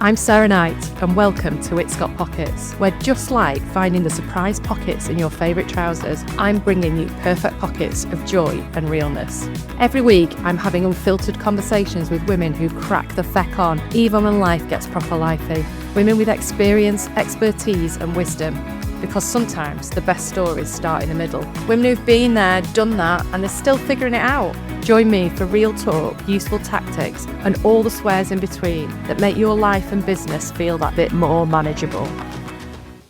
I'm Sarah Knight, and welcome to It's Got Pockets, where just like finding the surprise pockets in your favourite trousers, I'm bringing you perfect pockets of joy and realness. Every week, I'm having unfiltered conversations with women who crack the feck on, even when life gets proper lifey. Women with experience, expertise and wisdom. Because sometimes the best stories start in the middle. Women who've been there, done that, and they're still figuring it out. Join me for real talk, useful tactics, and all the swears in between that make your life and business feel that bit more manageable.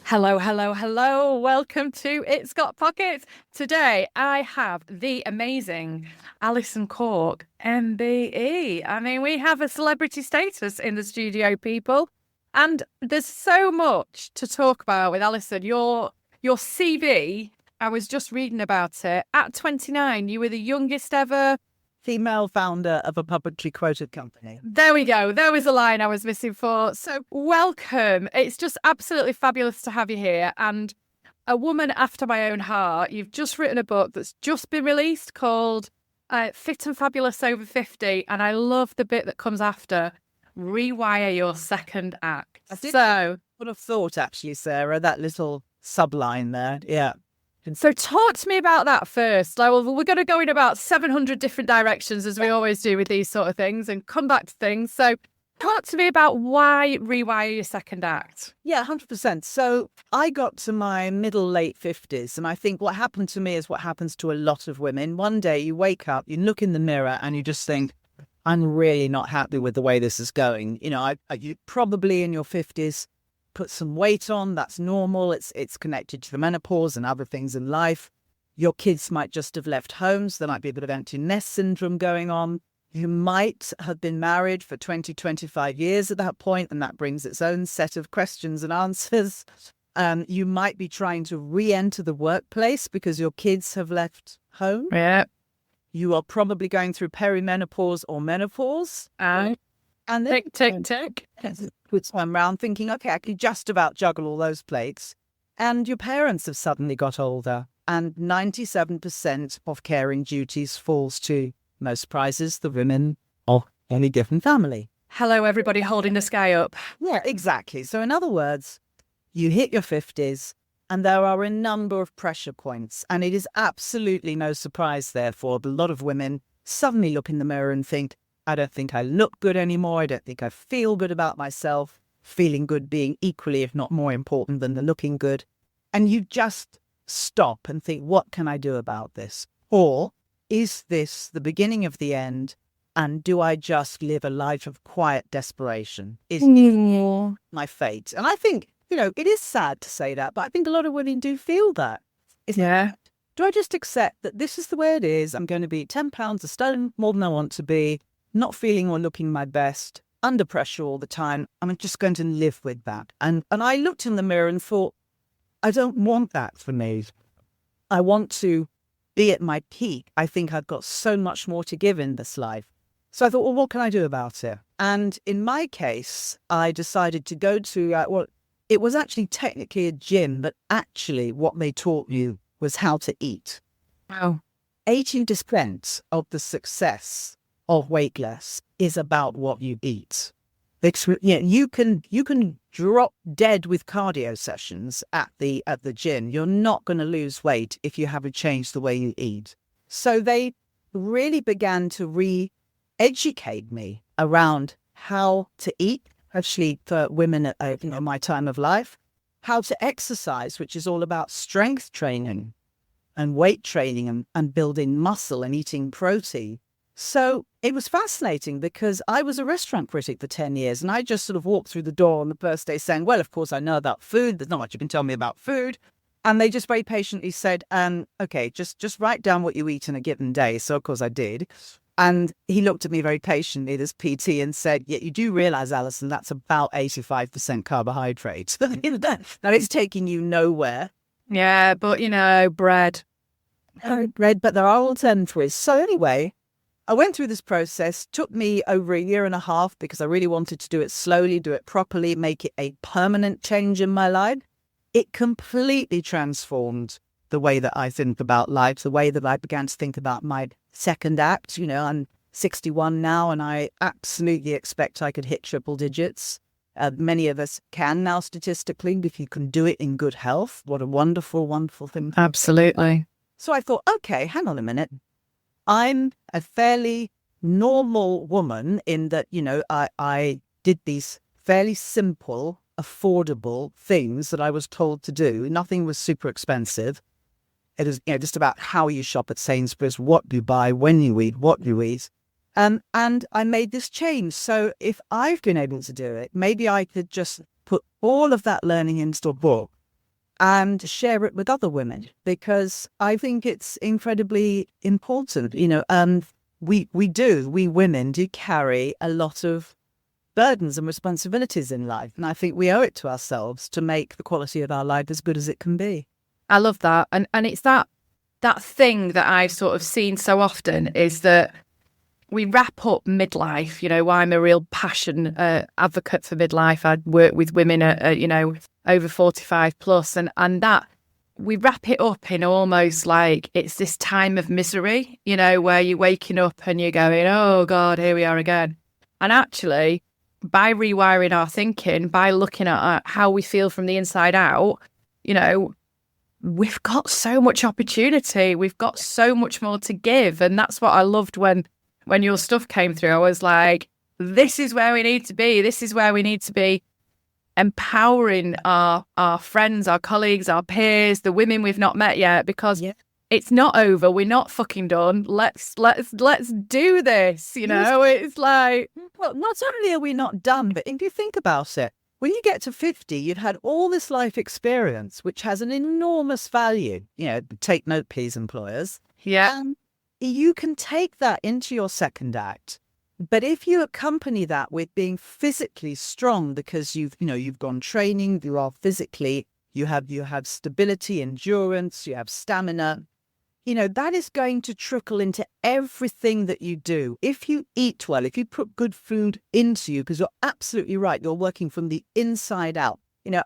Hello, hello, hello. Welcome to It's Got Pockets. Today, I have the amazing Alison Cork MBE. I mean, we have a celebrity status in the studio, people. And there's so much to talk about with Alison. Your CV, I was just reading about it. At 29, you were the youngest ever female founder of a publicly quoted company. There we go. There was a line I was missing for. So welcome. It's just absolutely fabulous to have you here. And a woman after my own heart. You've just written a book that's just been released called Fit and Fabulous Over 50. And I love the bit that comes after. Rewire your second act. So, would have thought actually, Sarah, that little subline there. Yeah. So talk to me about that first. Like, well, we're going to go in about 700 different directions, as we always do with these sort of things, and come back to things. So talk to me about why rewire your second act. Yeah, 100%. So I got to my late 50s, and I think what happened to me is what happens to a lot of women. One day you wake up, you look in the mirror, and you just think, I'm really not happy with the way this is going. You know, you probably in your 50s put some weight on. That's normal. It's connected to the menopause and other things in life. Your kids might just have left home, so there might be a bit of empty nest syndrome going on. You might have been married for 20, 25 years at that point, and that brings its own set of questions and answers. You might be trying to re-enter the workplace because your kids have left home. Yeah. You are probably going through perimenopause or menopause. And then tick. Put time around thinking, okay, I can just about juggle all those plates. And your parents have suddenly got older. And 97% of caring duties falls to, no surprises, the women of any given family. Hello, everybody holding the sky up. Yeah, exactly. So in other words, you hit your 50s. And there are a number of pressure points. And it is absolutely no surprise, therefore, that a lot of women suddenly look in the mirror and think, I don't think I look good anymore. I don't think I feel good about myself. Feeling good being equally, if not more important than the looking good. And you just stop and think, what can I do about this? Or is this the beginning of the end? And do I just live a life of quiet desperation? Is my fate? And I think, you know, it is sad to say that, but I think a lot of women do feel that. Yeah. Do I just accept that this is the way it is? I'm going to be 10 pounds a stone more than I want to be, not feeling or looking my best, under pressure all the time. I'm just going to live with that. And I looked in the mirror and thought, I don't want that for me. I want to be at my peak. I think I've got so much more to give in this life. So I thought, well, what can I do about it? And in my case, I decided to go to, it was actually technically a gym, but actually what they taught you was how to eat. Wow. 80% of the success of weight loss is about what you eat. You can drop dead with cardio sessions at the gym. You're not going to lose weight if you haven't changed the way you eat. So they really began to re-educate me around how to eat, actually for women at my time of life, how to exercise, which is all about strength training and weight training and building muscle and eating protein. So it was fascinating because I was a restaurant critic for 10 years and I just sort of walked through the door on the first day saying, well, of course, I know about food. There's not much you can tell me about food. And they just very patiently said, okay, just write down what you eat in a given day. So, of course, I did. And he looked at me very patiently, this PT, and said, yeah, you do realize, Alison, that's about 85% carbohydrates. That it's taking you nowhere. Yeah, but, you know, bread. Bread, but there are alternatives. So anyway, I went through this process, took me over a year and a half because I really wanted to do it slowly, do it properly, make it a permanent change in my life. It completely transformed the way that I think about life, the way that I began to think about my second act. You know, I'm 61 now and I absolutely expect I could hit triple digits Many of us can now statistically, if you can do it in good health. What a wonderful, wonderful thing. Absolutely. So I thought, okay, hang on a minute. I'm a fairly normal woman in that, I did these fairly simple, affordable things that I was told to do. Nothing was super expensive. It is, just about how you shop at Sainsbury's, what you buy, when you eat, what you eat. And I made this change. So if I've been able to do it, maybe I could just put all of that learning into a book and share it with other women, because I think it's incredibly important. We women do carry a lot of burdens and responsibilities in life. And I think we owe it to ourselves to make the quality of our life as good as it can be. I love that. And it's that thing that I've sort of seen so often is that we wrap up midlife. I'm a real passion advocate for midlife. I work with women over 45 plus, and that we wrap it up in almost like it's this time of misery, where you're waking up and you're going, oh God, here we are again. And actually, by rewiring our thinking, by looking at how we feel from the inside out, we've got so much opportunity. We've got so much more to give. And that's what I loved when your stuff came through. I was like, this is where we need to be. This is where we need to be empowering our friends, our colleagues, our peers, the women we've not met yet, because it's not over. We're not fucking done. Let's do this. It's like, well, not only are we not done, but if you think about it, when you get to 50, you've had all this life experience, which has an enormous value. Take note, please, employers. Yeah. You can take that into your second act. But if you accompany that with being physically strong, because you've gone training, you are physically, you have stability, endurance, you have stamina, that is going to trickle into everything that you do. If you eat well, if you put good food into you, because you're absolutely right, you're working from the inside out.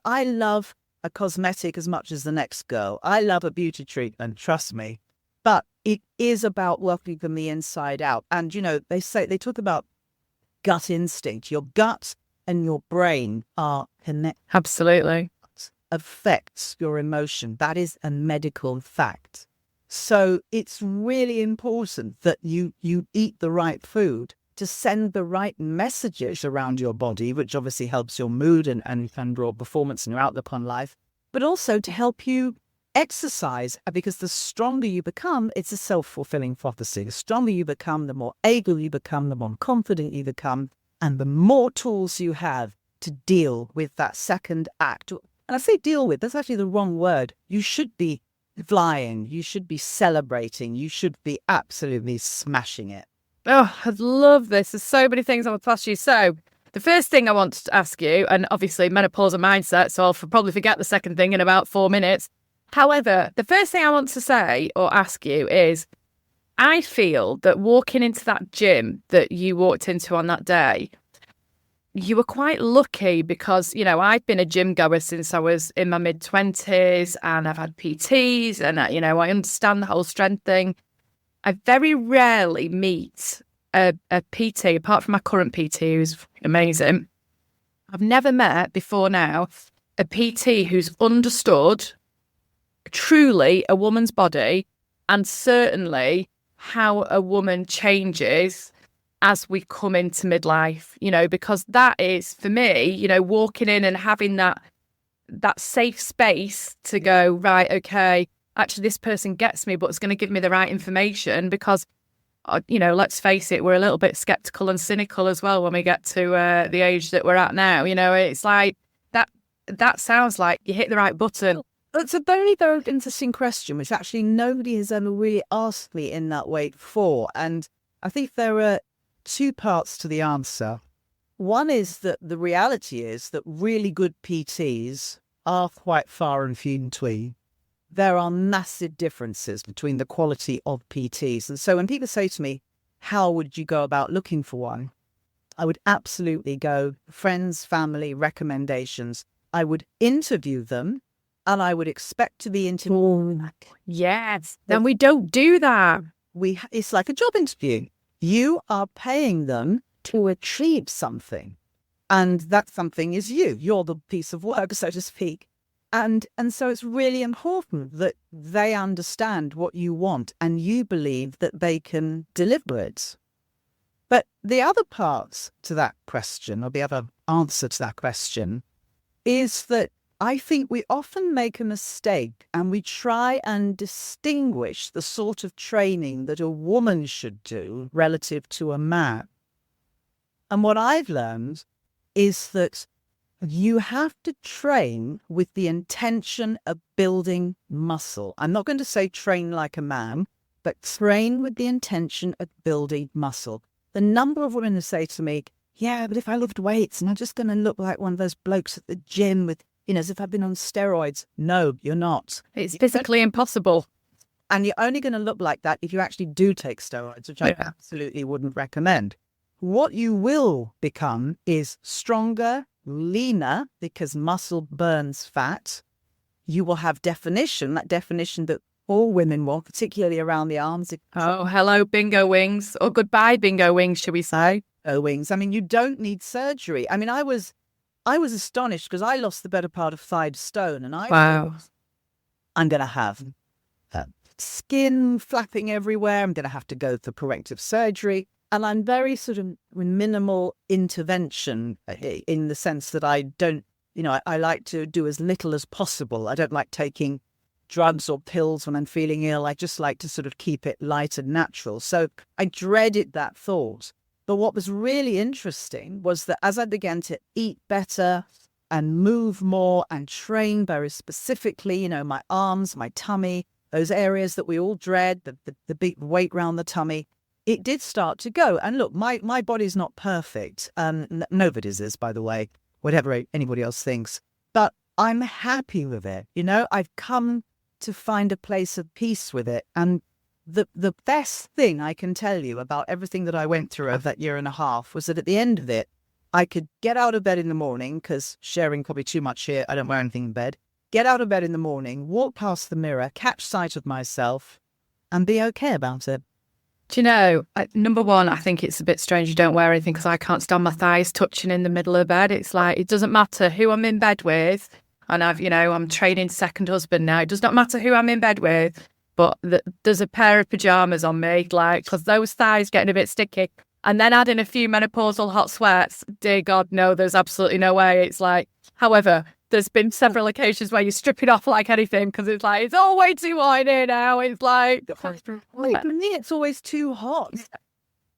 I love a cosmetic as much as the next girl. I love a beauty treatment, trust me. But it is about working from the inside out. And, they talk about gut instinct. Your gut and your brain are connected. Absolutely. Affects your emotion. That is a medical fact. So it's really important that you eat the right food to send the right messages around your body, which obviously helps your mood and your performance and your outlook on life, but also to help you exercise, because the stronger you become, it's a self-fulfilling prophecy. The stronger you become, the more able you become, the more confident you become, and the more tools you have to deal with that second act. And I say deal with, that's actually the wrong word. You should be flying, you should be celebrating, you should be absolutely smashing it. Oh, I love this. There's so many things I want to ask you. So the first thing I want to ask you, and obviously menopause and mindset, so I'll probably forget the second thing in about 4 minutes. However, the first thing I want to say or ask you is, I feel that walking into that gym that you walked into on that day, you were quite lucky because, I've been a gym goer since I was in my mid-20s, and I've had PTs and, I understand the whole strength thing. I very rarely meet a PT, apart from my current PT, who's amazing. I've never met before now a PT who's understood truly a woman's body, and certainly how a woman changes as we come into midlife, because that is, for me, walking in and having that safe space to go, right, okay, actually this person gets me, but it's going to give me the right information, because, let's face it, we're a little bit skeptical and cynical as well when we get to the age that we're at now. It's like that sounds like you hit the right button. It's a very, very interesting question, which actually nobody has ever really asked me in that way before. And I think there are two parts to the answer. One is that the reality is that really good PTs are quite far and few in between. There are massive differences between the quality of PTs. And so when people say to me, how would you go about looking for one? I would absolutely go friends, family, recommendations. I would interview them. And I would expect to be interviewed. Yes. Then we don't do that. It's like a job interview. You are paying them to achieve something. And that something is you. You're the piece of work, so to speak. And so it's really important that they understand what you want and you believe that they can deliver it. But the other part to that question, or the other answer to that question, is that I think we often make a mistake and we try and distinguish the sort of training that a woman should do relative to a man. And what I've learned is that you have to train with the intention of building muscle. I'm not going to say train like a man, but train with the intention of building muscle. The number of women who say to me, yeah, but if I lift weights and I'm just going to look like one of those blokes at the gym with, as if I've been on steroids. No, you're not. It's physically impossible. And you're only going to look like that if you actually do take steroids, which I absolutely wouldn't recommend. What you will become is stronger, leaner, because muscle burns fat. You will have definition, that definition that all women want, particularly around the arms. Oh, hello, bingo wings, or goodbye, bingo wings, should we say? Wings. I mean, you don't need surgery. I mean, I was astonished because I lost the better part of 5 stone, and thought, I'm going to have skin flapping everywhere. I'm going to have to go for corrective surgery. And I'm very sort of minimal intervention in the sense that I don't, I like to do as little as possible. I don't like taking drugs or pills when I'm feeling ill. I just like to sort of keep it light and natural. So I dreaded that thought. But what was really interesting was that as I began to eat better and move more and train very specifically, my arms, my tummy, those areas that we all dread, the big weight around the tummy, it did start to go. And look, my body's not perfect. Nobody's is, by the way, whatever anybody else thinks. But I'm happy with it. I've come to find a place of peace with it. And the best thing I can tell you about everything that I went through over that year and a half was that at the end of it, I could get out of bed in the morning, because sharing probably too much here, I don't wear anything in bed, get out of bed in the morning, walk past the mirror, catch sight of myself, and be okay about it. Do you know, number one, I think it's a bit strange you don't wear anything because I can't stand my thighs touching in the middle of bed. It's like, it doesn't matter who I'm in bed with. And I'm training second husband now. It does not matter who I'm in bed with, but there's a pair of pajamas on me, because those thighs getting a bit sticky. And then adding a few menopausal hot sweats, dear God, no, there's absolutely no way. It's like, however, there's been several occasions where you strip it off like anything because it's like, it's all way too hot in here now. It's like, wait, for me, it's always too hot.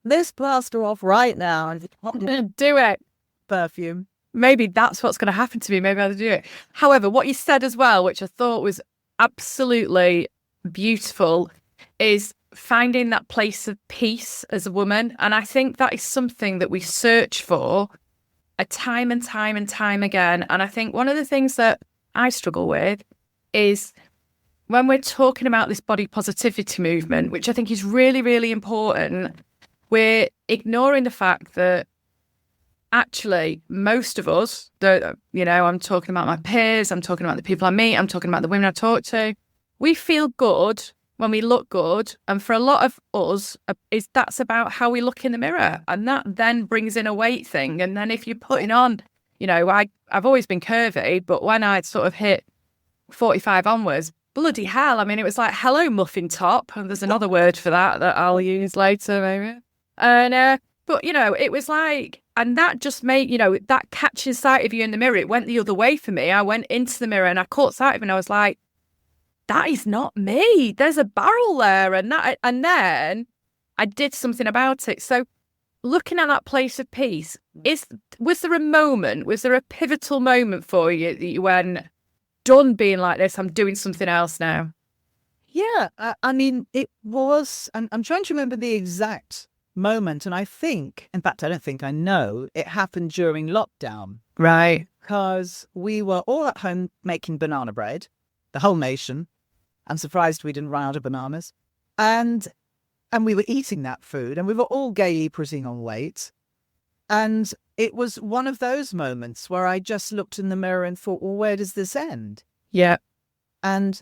This plaster off right now. And do it. Perfume. Maybe that's what's going to happen to me. Maybe I'll do it. However, what you said as well, which I thought was absolutely beautiful, is finding that place of peace as a woman. And I think that is something that we search for a time and time and time again. And I think one of the things that I struggle with is when we're talking about this body positivity movement, which I think is really, really important, we're ignoring the fact that actually most of us, I'm talking about my peers, I'm talking about the people I meet, I'm talking about the women I talk to, we feel good when we look good. And for a lot of us, that's about how we look in the mirror. And that then brings in a weight thing. And then if you're putting on, I've always been curvy, but when I sort of hit 45 onwards, bloody hell. I mean, it was like, hello, muffin top. And there's another word for that I'll use later, maybe. And, but, it was like, and that just made, that catching sight of you in the mirror, it went the other way for me. I went into the mirror and I caught sight of it and I was like, that is not me. There's a barrel there. And then I did something about it. So looking at that place of peace, was there a pivotal moment for you that you went, done being like this, I'm doing something else now? Yeah, I mean, it was, and I'm trying to remember the exact moment. And I think, in fact, I don't think I know, it happened during lockdown. Right. Because we were all at home making banana bread, the whole nation. I'm surprised we didn't run out of bananas. And we were eating that food and we were all gaily putting on weight. And it was one of those moments where I just looked in the mirror and thought, well, where does this end? Yeah. And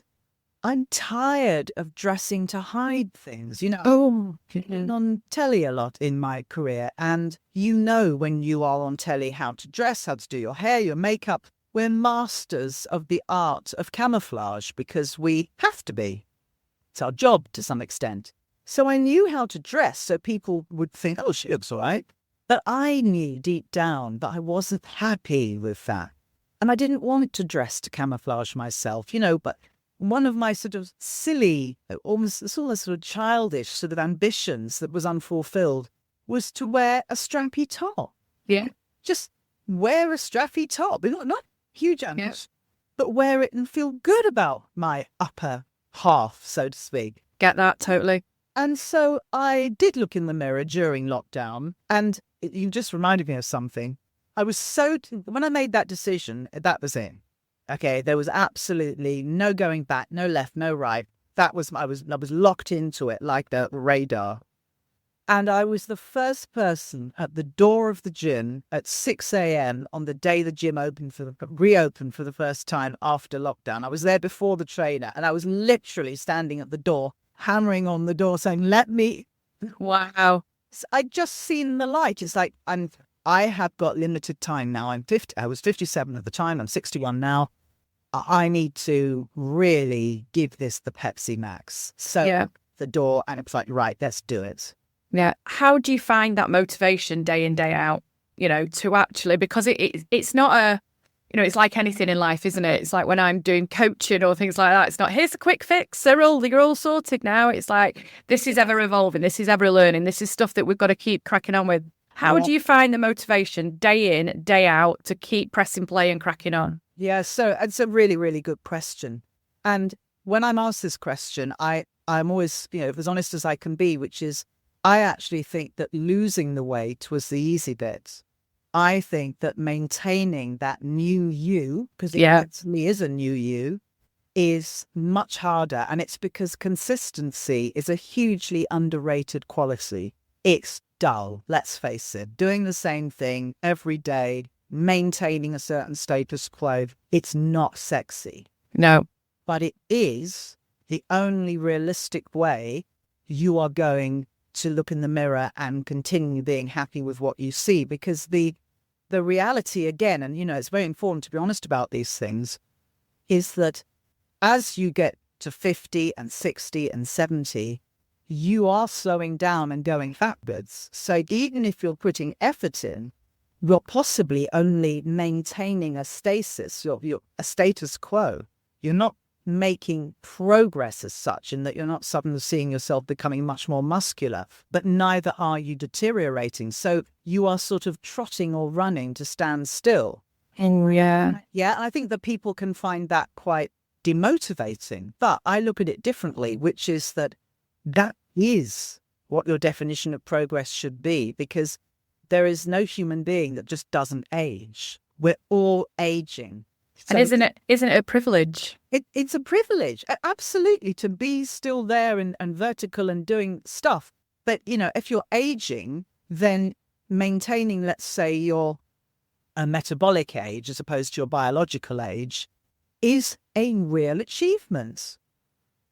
I'm tired of dressing to hide things. I've been on telly a lot in my career, and when you are on telly how to dress, how to do your hair, your makeup. We're masters of the art of camouflage because we have to be. It's our job to some extent. So I knew how to dress so people would think, oh, she looks all right. But I knew deep down that I wasn't happy with that. And I didn't want to dress to camouflage myself, but one of my sort of silly, almost sort of childish sort of ambitions that was unfulfilled was to wear a strappy top. Yeah. Just wear a strappy top. Not huge ambition, but wear it and feel good about my upper half, so to speak. Get that, totally. And so I did look in the mirror during lockdown, and you just reminded me of something. I was when I made that decision, that was it. Okay, there was absolutely no going back, no left, no right. I was locked into it like the radar. And I was the first person at the door of the gym at 6 a.m. on the day the gym reopened for the first time after lockdown. I was there before the trainer, and I was literally standing at the door, hammering on the door, saying, "Let me." Wow. I'd just seen the light. It's like I have got limited time now. I'm 50. I was 57 at the time. I'm 61 now. I need to really give this the Pepsi Max. So the door, and it's like, right, let's do it. Yeah. How do you find that motivation day in, day out, to actually, because it's not it's like anything in life, isn't it? It's like when I'm doing coaching or things like that, it's not, here's a quick fix, Cyril, you're all sorted now. It's like, this is ever evolving, this is ever learning, this is stuff that we've got to keep cracking on with. How do you find the motivation day in, day out to keep pressing play and cracking on? Yeah, so it's a really, really good question. And when I'm asked this question, I'm always, as honest as I can be, which is, I actually think that losing the weight was the easy bit. I think that maintaining that new you, because it actually is a new you, is much harder. And it's because consistency is a hugely underrated quality. It's dull, let's face it. Doing the same thing every day, maintaining a certain status quo, it's not sexy. No. But it is the only realistic way you are going to look in the mirror and continue being happy with what you see. Because the reality, again, and it's very important to be honest about these things, is that as you get to 50 and 60 and 70, you are slowing down and going backwards. So even if you're putting effort in, you're possibly only maintaining a stasis, a status quo. You're not making progress as such, in that you're not suddenly seeing yourself becoming much more muscular, but neither are you deteriorating. So you are sort of trotting or running to stand still. Yeah. Yeah, and I think that people can find that quite demotivating. But I look at it differently, which is that is what your definition of progress should be, because there is no human being that just doesn't age. We're all aging. So, and isn't it a privilege? It's a privilege, absolutely, to be still there and vertical and doing stuff. But, if you're aging, then maintaining, let's say, your metabolic age as opposed to your biological age is a real achievement.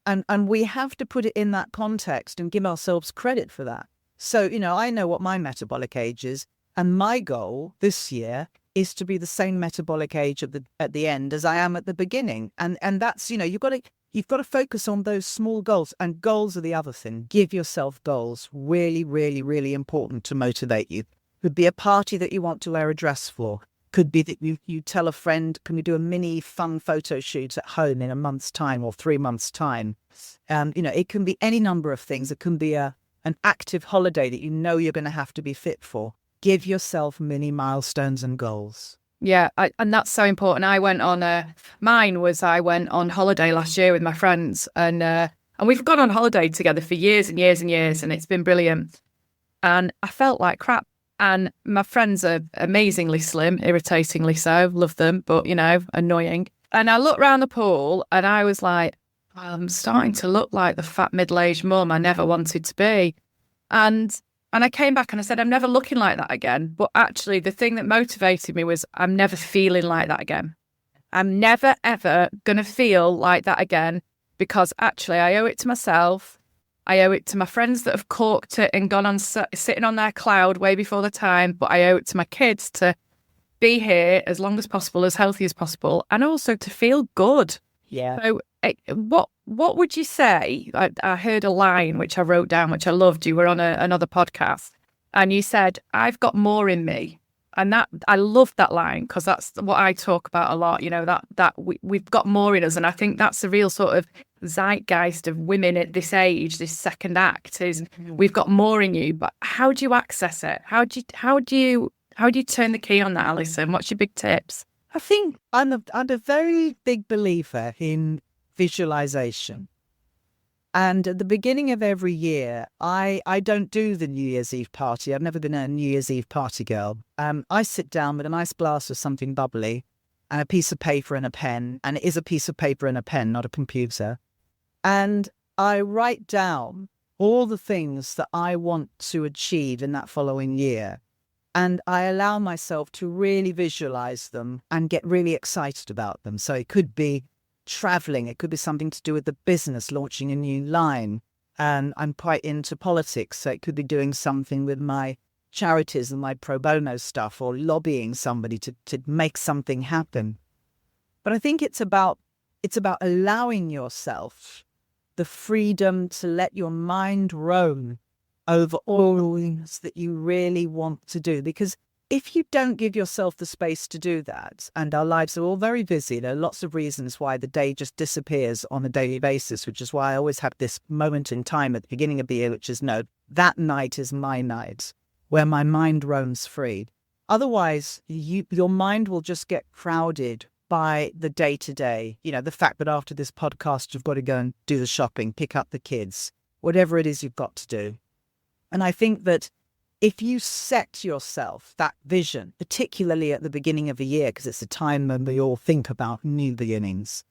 And we have to put it in that context and give ourselves credit for that. So, I know what my metabolic age is, and my goal this year is to be the same metabolic age at the end as I am at the beginning. And that's, you've got to focus on those small goals, and goals are the other thing. Give yourself goals. Really, really, really important to motivate you. Could be a party that you want to wear a dress for. Could be that you tell a friend, can we do a mini fun photo shoot at home in a month's time or 3 months' time? It can be any number of things. It can be an active holiday that you're going to have to be fit for. Give yourself mini milestones and goals. Yeah, and that's so important. I went on holiday last year with my friends, and we've gone on holiday together for years and years and years, and it's been brilliant. And I felt like crap. And my friends are amazingly slim, irritatingly so, love them, but, annoying. And I looked around the pool and I was like, I'm starting to look like the fat middle-aged mum I never wanted to be. And I came back and I said, I'm never looking like that again. But actually, the thing that motivated me was I'm never feeling like that again. I'm never, ever going to feel like that again, because actually I owe it to myself. I owe it to my friends that have corked it and gone on sitting on their cloud way before the time. But I owe it to my kids to be here as long as possible, as healthy as possible, and also to feel good. Yeah. So what would you say? I heard a line which I wrote down, which I loved. You were on another podcast and you said, I've got more in me. And that I love that line, because that's what I talk about a lot, that we've got more in us. And I think that's the real sort of zeitgeist of women at this age, this second act is we've got more in you. But how do you access it? How do you turn the key on that, Alison? What's your big tips? I think I'm a very big believer in visualization. And at the beginning of every year, I don't do the New Year's Eve party. I've never been a New Year's Eve party girl. I sit down with a nice glass of something bubbly and a piece of paper and a pen. And it is a piece of paper and a pen, not a computer. And I write down all the things that I want to achieve in that following year. And I allow myself to really visualize them and get really excited about them. So it could be traveling, it could be something to do with the business, launching a new line. And I'm quite into politics, so it could be doing something with my charities and my pro bono stuff, or lobbying somebody to make something happen. But I think it's about allowing yourself the freedom to let your mind roam over all things that you really want to do. Because if you don't give yourself the space to do that, and our lives are all very busy, there are lots of reasons why the day just disappears on a daily basis, which is why I always have this moment in time at the beginning of the year, which is, no, that night is my night, where my mind roams free. Otherwise, your mind will just get crowded by the day-to-day. The fact that after this podcast, you've got to go and do the shopping, pick up the kids, whatever it is you've got to do. And I think that if you set yourself that vision, particularly at the beginning of the year, because it's a time when we all think about new beginnings,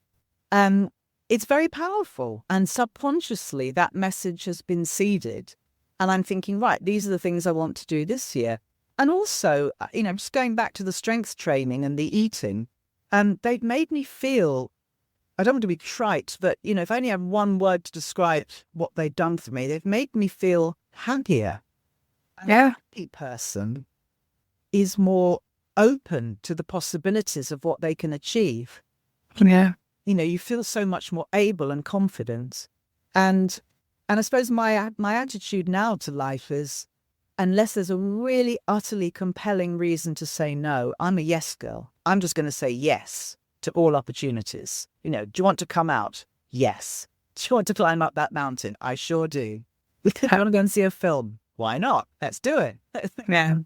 it's very powerful. And subconsciously, that message has been seeded. And I'm thinking, right, these are the things I want to do this year. And also, just going back to the strength training and the eating, they've made me feel, I don't want to be trite, but, if I only have one word to describe what they've done for me, they've made me feel happier. Yeah. A happy person is more open to the possibilities of what they can achieve. Yeah. You feel so much more able and confident. And I suppose my attitude now to life is, unless there's a really utterly compelling reason to say no, I'm a yes girl. I'm just going to say yes to all opportunities. Do you want to come out? Yes. Do you want to climb up that mountain? I sure do. I want to go and see a film. Why not? Let's do it. Yeah.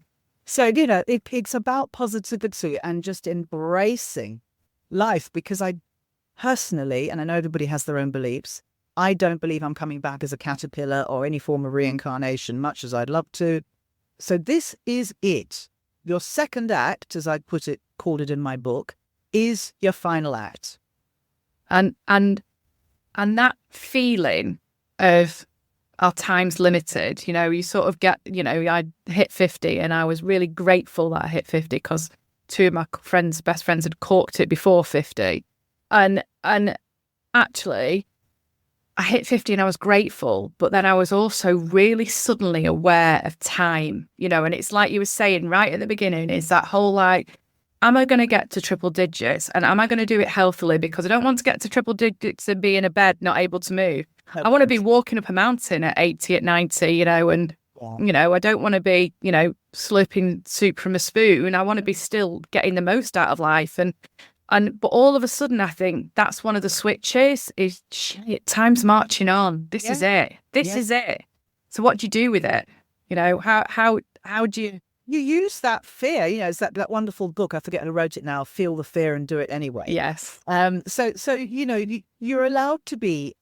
So, it's about positivity and just embracing life, because I personally, and I know everybody has their own beliefs, I don't believe I'm coming back as a caterpillar or any form of reincarnation, much as I'd love to. So this is it. Your second act, as I called it in my book, is your final act. And that feeling of our time's limited, you sort of get, I hit 50 and I was really grateful that I hit 50 because two of my best friends had corked it before 50. And actually I hit 50 and I was grateful, but then I was also really suddenly aware of time, and it's like you were saying right at the beginning, is that whole like, am I going to get to triple digits, and am I going to do it healthily? Because I don't want to get to triple digits and be in a bed, not able to move. I want to be walking up a mountain at 80, at 90, and, I don't want to be, slurping soup from a spoon. I want to be still getting the most out of life. But all of a sudden, I think that's one of the switches is, shit, time's marching on. This is it. This is it. So what do you do with it? How do you... You use that fear, it's that wonderful book, I forget who wrote it now, Feel the Fear and Do It Anyway. Yes. So you're allowed to be,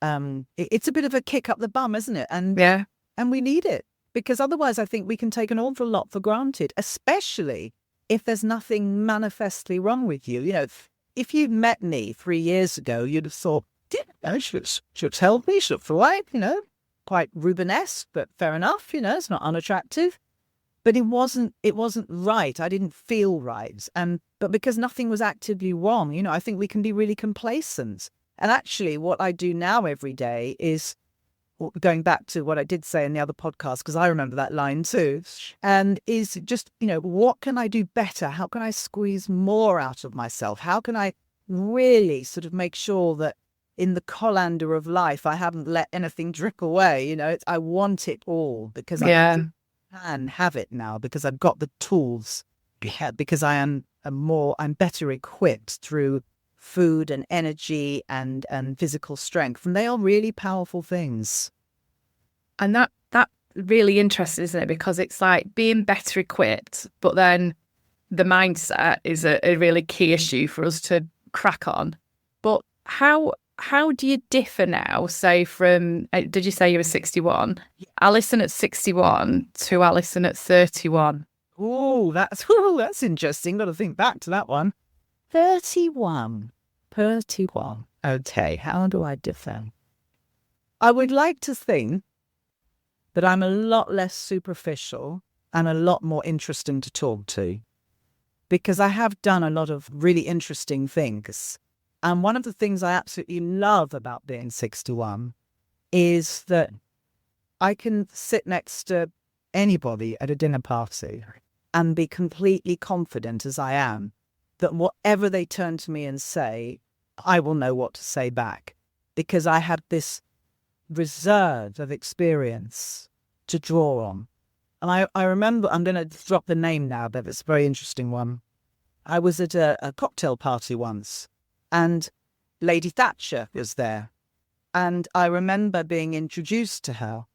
it's a bit of a kick up the bum, isn't it? And we need it, because otherwise I think we can take an awful lot for granted, especially if there's nothing manifestly wrong with you. If you'd met me 3 years ago, you'd have thought, she'll tell me, she'll feel like, quite Rubenesque, but fair enough, it's not unattractive. But it wasn't right. I didn't feel right. But because nothing was actively wrong, I think we can be really complacent. And actually, what I do now every day is going back to what I did say in the other podcast, because I remember that line too, and is just, what can I do better? How can I squeeze more out of myself? How can I really sort of make sure that in the colander of life, I haven't let anything drip away? I want it all because Yeah. I can have it now because I've got the tools, because I'm better equipped through food and energy and physical strength. And they are really powerful things. And that really interesting, isn't it? Because it's like being better equipped, but then the mindset is a really key issue for us to crack on. But how do you differ now, say from, did you say you were 61? Yeah. Alison at 61 to Alison at 31. Oh, that's interesting. Got to think back to that one. 31. Okay, how do I differ? I would like to think that I'm a lot less superficial and a lot more interesting to talk to, because I have done a lot of really interesting things. And one of the things I absolutely love about being 61 is that I can sit next to anybody at a dinner party and be completely confident, as I am, that whatever they turn to me and say, I will know what to say back, because I had this reserve of experience to draw on. And I remember, I'm going to drop the name now, but it's a very interesting one. I was at a cocktail party once, and Lady Thatcher was there. And I remember being introduced to her.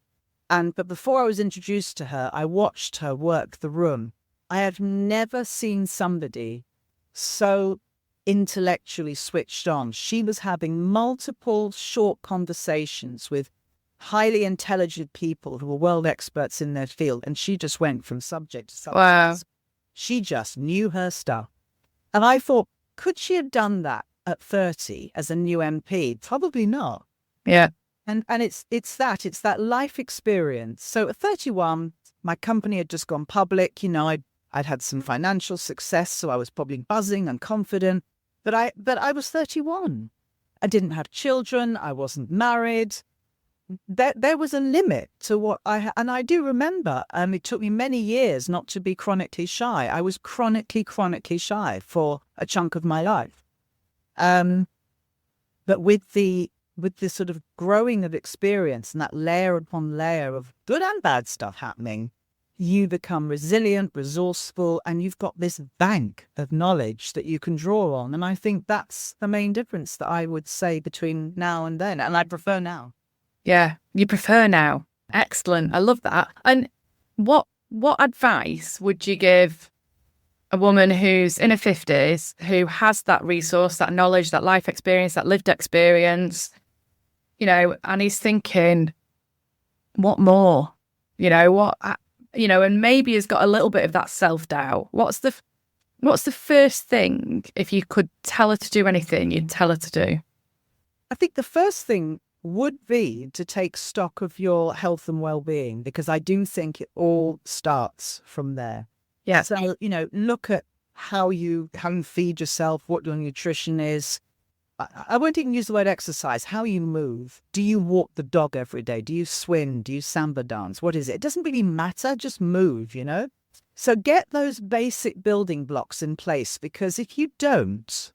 But before I was introduced to her, I watched her work the room. I have never seen somebody so intellectually switched on. She was having multiple short conversations with highly intelligent people who were world experts in their field, and she just went from subject to subject. Wow. She just knew her stuff. And I thought, could she have done that at 30 as a new MP? Probably not. Yeah. And it's that life experience. So at 31, my company had just gone public. I'd had some financial success, so I was probably buzzing and confident. But I was 31. I didn't have children. I wasn't married. There was a limit to what I had. And I do remember, it took me many years not to be chronically shy. I was chronically shy for a chunk of my life. But with the sort of growing of experience and that layer upon layer of good and bad stuff happening, you become resilient, resourceful, and you've got this bank of knowledge that you can draw on. And I think that's the main difference that I would say between now and then. And I prefer now. Yeah, you prefer now. Excellent. I love that. And what advice would you give a woman who's in her 50s, who has that resource, that knowledge, that life experience, that lived experience, and he's thinking, what more? And maybe has got a little bit of that self-doubt. What's the first thing, if you could tell her to do anything, you'd tell her to do? I think the first thing would be to take stock of your health and well-being, because I do think it all starts from there. Yeah. So, look at how you feed yourself, what your nutrition is. I won't even use the word exercise, how you move. Do you walk the dog every day? Do you swim? Do you samba dance? What is it? It doesn't really matter. Just move, So get those basic building blocks in place, because if you don't,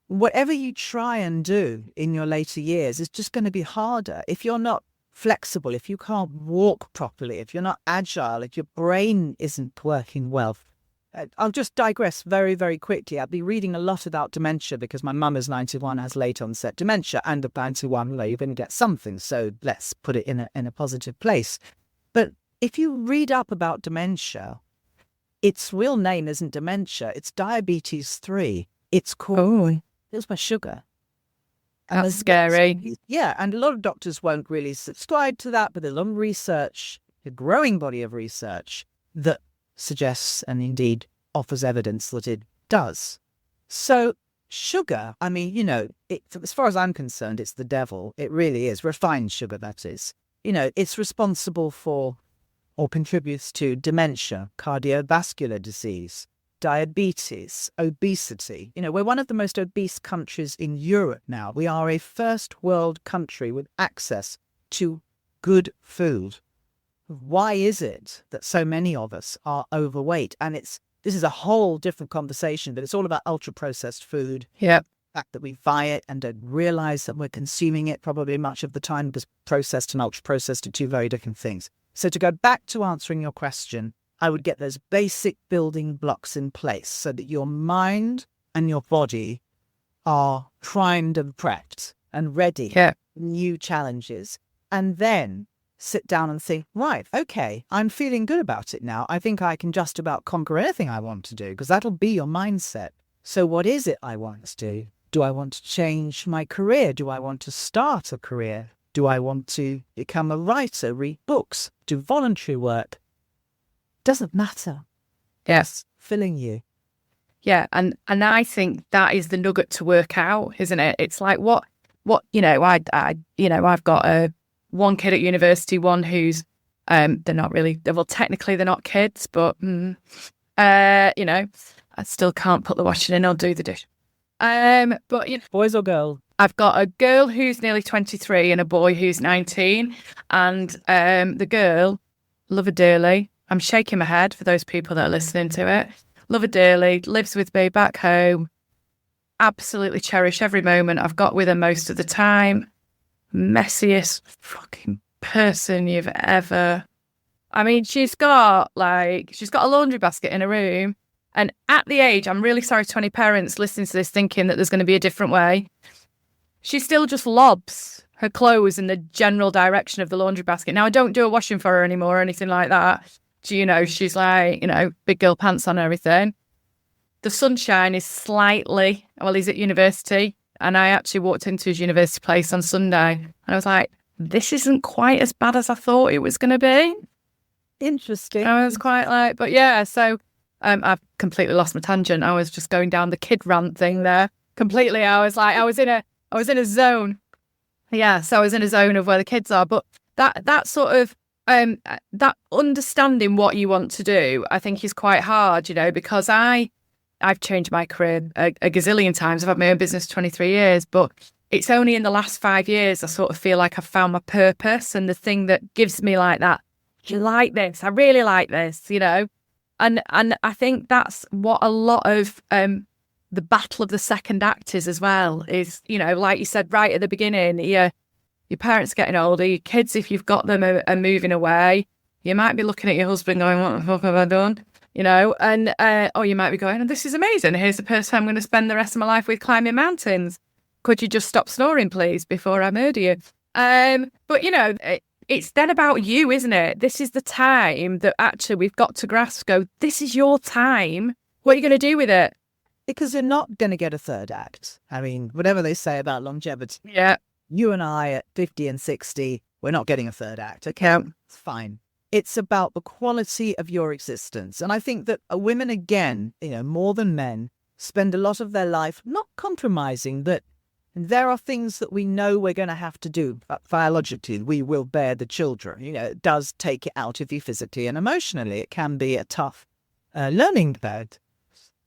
whatever you try and do in your later years is just going to be harder. If you're not flexible, if you can't walk properly, if you're not agile, if your brain isn't working well. I'll just digress very, very quickly. I'll be reading a lot about dementia because my mum is 91, has late onset dementia, and a 91, you're going to get something. So let's put it in a positive place. But if you read up about dementia, its real name isn't dementia. It's diabetes 3. It's called my sugar. That's scary. Yeah, and a lot of doctors won't really subscribe to that, but there's a lot of research, a growing body of research that suggests and indeed offers evidence that it does. So sugar, as far as I'm concerned, it's the devil. It really is. Refined sugar, that is. It's responsible for or contributes to dementia, cardiovascular disease, diabetes, obesity. We're one of the most obese countries in Europe now. We are a first world country with access to good food. Why is it that so many of us are overweight? And this is a whole different conversation, but it's all about ultra-processed food. Yeah. The fact that we buy it and don't realize that we're consuming it probably much of the time, because processed and ultra-processed are two very different things. So to go back to answering your question, I would get those basic building blocks in place so that your mind and your body are primed and prepped and ready for new challenges. And then sit down and think, right, okay, I'm feeling good about it now. I think I can just about conquer anything I want to do, because that'll be your mindset. So what is it I want to do? Do I want to change my career? Do I want to start a career? Do I want to become a writer, read books, do voluntary work? Doesn't matter. Yes. Filling you. Yeah. And I think that is the nugget to work out, isn't it? It's like what, I've got one kid at university, one who's, they're not really, well, technically they're not kids, but, I still can't put the washing in or do the dish. But, boys or girls? I've got a girl who's nearly 23 and a boy who's 19. And the girl, love her dearly. I'm shaking my head for those people that are listening to it. Love her dearly, lives with me back home. Absolutely cherish every moment I've got with her most of the time. Messiest fucking person you've ever... I mean, she's got a laundry basket in her room. And at the age, I'm really sorry to any parents listening to this thinking that there's going to be a different way. She still just lobs her clothes in the general direction of the laundry basket. Now, I don't do a washing for her anymore or anything like that. She's like, big girl pants on and everything. The sunshine is slightly, well, he's at university. And I actually walked into his university place on Sunday. And I was like, this isn't quite as bad as I thought it was going to be. Interesting. I was quite like, but yeah, so I've completely lost my tangent. I was just going down the kid rant thing there. Completely. I was in a zone. Yeah, so I was in a zone of where the kids are. But that sort of, that understanding what you want to do, I think is quite hard, because I've changed my career a gazillion times. I've had my own business 23 years, but it's only in the last 5 years I sort of feel like I've found my purpose and the thing that gives me like that. You like this? I really like this, And I think that's what a lot of the battle of the second act is as well, is, like you said right at the beginning, your parents getting older, your kids, if you've got them, are moving away. You might be looking at your husband going, what the fuck have I done? And or you might be going, oh, this is amazing. Here's the person I'm going to spend the rest of my life with climbing mountains. Could you just stop snoring, please, before I murder you? But, it's then about you, isn't it? This is the time that actually we've got to grasp, this is your time. What are you going to do with it? Because you're not going to get a third act. I mean, whatever they say about longevity. Yeah. You and I at 50 and 60, we're not getting a third act. Okay, it's fine. It's about the quality of your existence. And I think that women, again, more than men, spend a lot of their life not compromising, but there are things that we know we're going to have to do. Biologically, we will bear the children. It does take it out of you physically and emotionally. It can be a tough learning curve.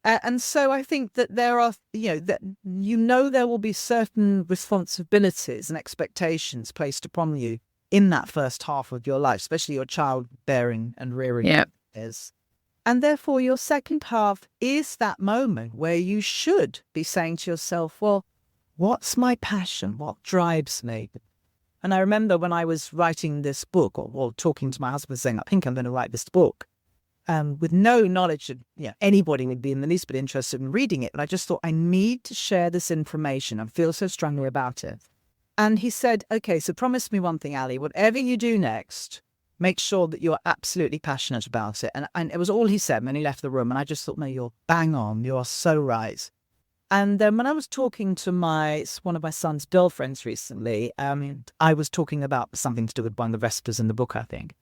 And so I think that there are, there will be certain responsibilities and expectations placed upon you in that first half of your life, especially your childbearing and rearing years. And therefore, your second half is that moment where you should be saying to yourself, well, what's my passion? What drives me? And I remember when I was writing this book, or talking to my husband saying, I think I'm going to write this book, with no knowledge of anybody would be in the least bit interested in reading it. But I just thought, I need to share this information. I feel so strongly about it. And he said, okay, so promise me one thing, Ali, whatever you do next, make sure that you're absolutely passionate about it. And it was all he said when he left the room. And I just thought, no, you're bang on. You're so right. And then when I was talking to one of my son's girlfriends recently, I was talking about something to do with one of the recipes in the book, I think.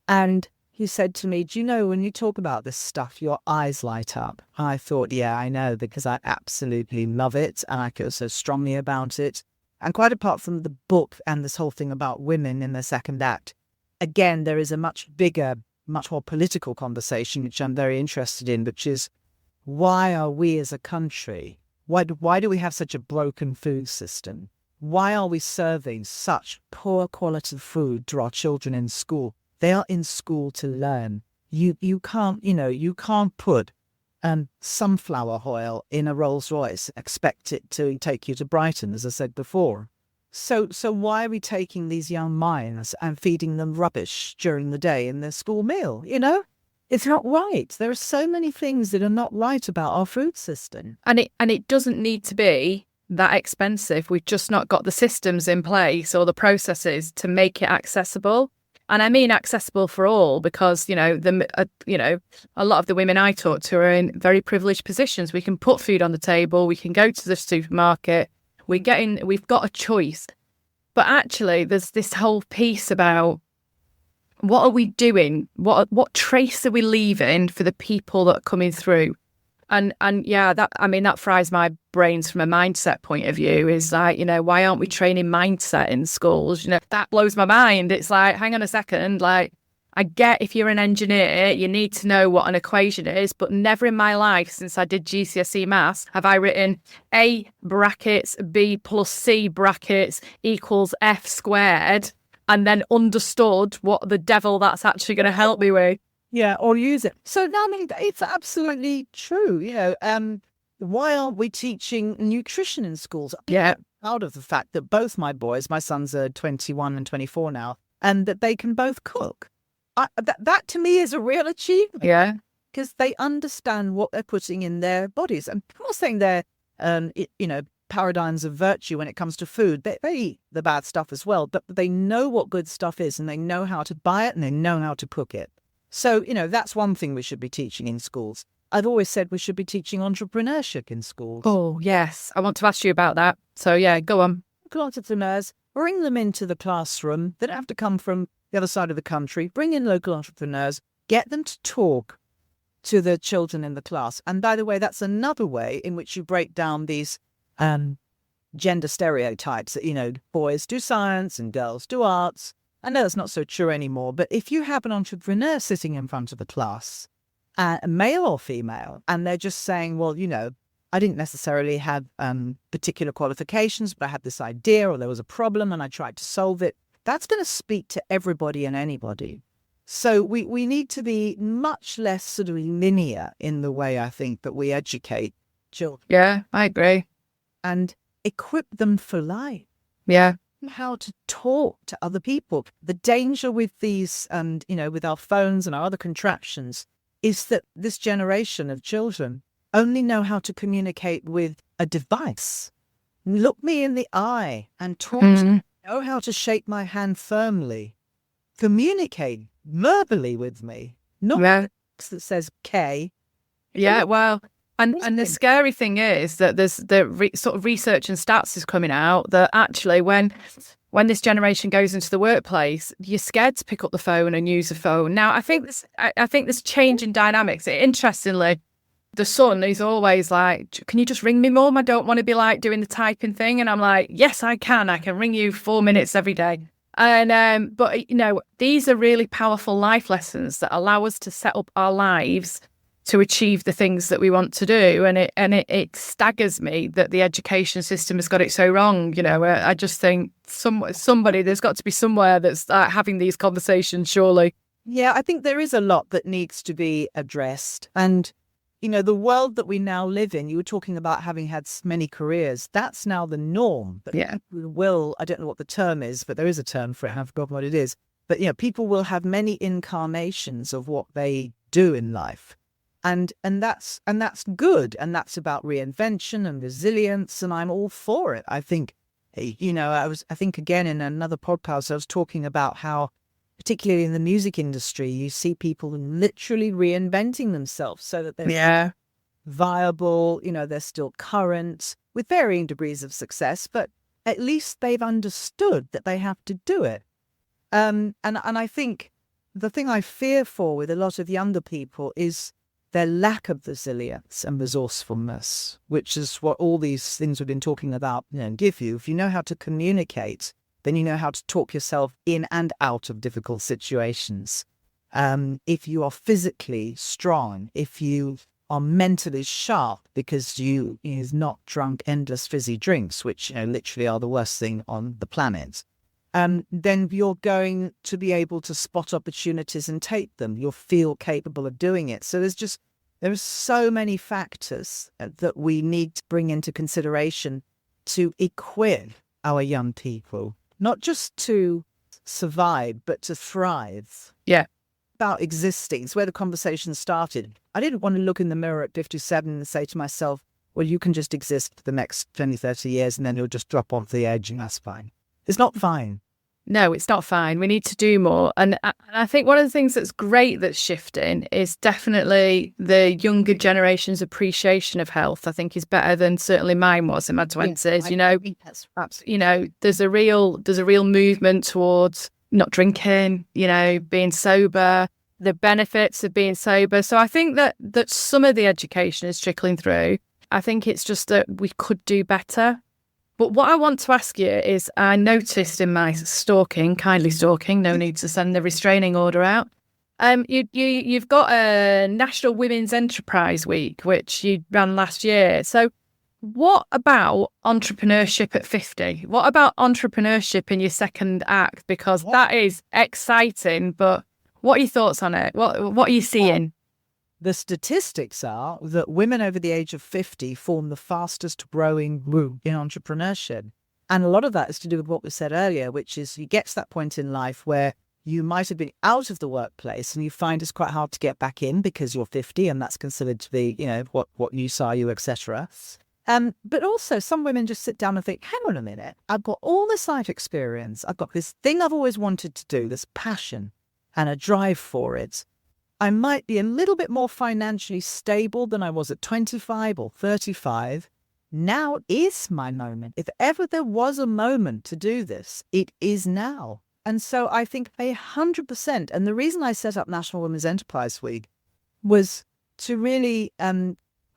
And he said to me, do you know, when you talk about this stuff, your eyes light up. I thought, yeah, I know, because I absolutely love it. And I feel so strongly about it. And quite apart from the book and this whole thing about women in the second act, again, there is a much bigger, much more political conversation, which I'm very interested in, which is, why are we as a country, why do we have such a broken food system? Why are we serving such poor quality food to our children in school? They are in school to learn. You can't, you can't put sunflower oil in a Rolls Royce and expect it to take you to Brighton, as I said before. So why are we taking these young minds and feeding them rubbish during the day in their school meal? It's not right. There are so many things that are not right about our food system. And it doesn't need to be that expensive. We've just not got the systems in place or the processes to make it accessible. And I mean accessible for all, because a lot of the women I talk to are in very privileged positions. We can put food on the table. We can go to the supermarket. We've got a choice. But actually, there's this whole piece about what are we doing? What trace are we leaving for the people that are coming through? And yeah, that fries my brains from a mindset point of view. Is like, why aren't we training mindset in schools? That blows my mind. It's like, hang on a second, like, I get if you're an engineer, you need to know what an equation is, but never in my life since I did GCSE maths have I written A brackets B plus C brackets equals F squared and then understood what the devil that's actually going to help me with. Yeah, or use it. So, I mean, it's absolutely true. Why aren't we teaching nutrition in schools? Yeah. Out of the fact that both my boys, my sons are 21 and 24 now, and that they can both cook. That to me is a real achievement. Yeah. Because they understand what they're putting in their bodies. And I'm not saying they're, paradigms of virtue when it comes to food. They eat the bad stuff as well, but they know what good stuff is and they know how to buy it and they know how to cook it. So, that's one thing we should be teaching in schools. I've always said we should be teaching entrepreneurship in schools. Oh, yes. I want to ask you about that. So, yeah, go on. Entrepreneurs, bring them into the classroom. They don't have to come from the other side of the country. Bring in local entrepreneurs. Get them to talk to the children in the class. And by the way, that's another way in which you break down these gender stereotypes that, boys do science and girls do arts. I know that's not so true anymore, but if you have an entrepreneur sitting in front of the class, male or female, and they're just saying, well, I didn't necessarily have particular qualifications, but I had this idea or there was a problem and I tried to solve it, that's going to speak to everybody and anybody. So we need to be much less sort of linear in the way I think that we educate children. Yeah, I agree. And equip them for life. Yeah. How to talk to other people. The danger with these, with our phones and our other contraptions, is that this generation of children only know how to communicate with a device. Look me in the eye and talk to me. Know how to shake my hand firmly. Communicate verbally with me. Not that says K. Yeah, well, and the scary thing is that there's sort of research and stats is coming out that actually when this generation goes into the workplace, you're scared to pick up the phone and use the phone. Now, I think this change in dynamics. Interestingly, the son is always like, can you just ring me, Mum? I don't want to be like doing the typing thing. And I'm like, yes, I can ring you 4 minutes every day. And but these are really powerful life lessons that allow us to set up our lives to achieve the things that we want to do. And it staggers me that the education system has got it so wrong. I just think there's got to be somewhere that's having these conversations, surely. Yeah, I think there is a lot that needs to be addressed. And, the world that we now live in, you were talking about having had many careers. That's now the norm. But yeah. I don't know what the term is, but there is a term for it. I've forgotten what it is. But, people will have many incarnations of what they do in life. And that's good. And that's about reinvention and resilience. And I'm all for it. I think, I think again in another podcast, I was talking about how, particularly in the music industry, you see people literally reinventing themselves so that they're viable, they're still current with varying degrees of success, but at least they've understood that they have to do it. And I think the thing I fear for with a lot of younger people is their lack of resilience and resourcefulness, which is what all these things we've been talking about give you. If you know how to communicate, then you know how to talk yourself in and out of difficult situations. If you are physically strong, if you are mentally sharp because you is not drunk endless fizzy drinks, which literally are the worst thing on the planet, then you're going to be able to spot opportunities and take them. You'll feel capable of doing it. So there's so many factors that we need to bring into consideration to equip our young people, not just to survive, but to thrive. Yeah. About existing. It's where the conversation started. I didn't want to look in the mirror at 57 and say to myself, well, you can just exist for the next 20, 30 years and then you'll just drop off the edge and that's fine. It's not fine. No, it's not fine. We need to do more. And I think one of the things that's great that's shifting is definitely the younger generation's appreciation of health. I think is better than certainly mine was in my 20s. That's absolutely. There's a real movement towards not drinking, being sober, the benefits of being sober. So I think that some of the education is trickling through. I think it's just that we could do better. But what I want to ask you is, I noticed in my kindly stalking, no need to send the restraining order out. You've got a National Women's Enterprise Week, which you ran last year. So what about entrepreneurship at 50? What about entrepreneurship in your second act? Because that is exciting, but what are your thoughts on it? What are you seeing? The statistics are that women over the age of 50 form the fastest growing group in entrepreneurship. And a lot of that is to do with what we said earlier, which is you get to that point in life where you might have been out of the workplace and you find it's quite hard to get back in because you're 50 and that's considered to be, what use are you, etc. But also some women just sit down and think, hang on a minute, I've got all this life experience. I've got this thing I've always wanted to do, this passion and a drive for it. I might be a little bit more financially stable than I was at 25 or 35. Now is my moment. If ever there was a moment to do this, it is now. And so I think 100%. And the reason I set up National Women's Enterprise Week was to really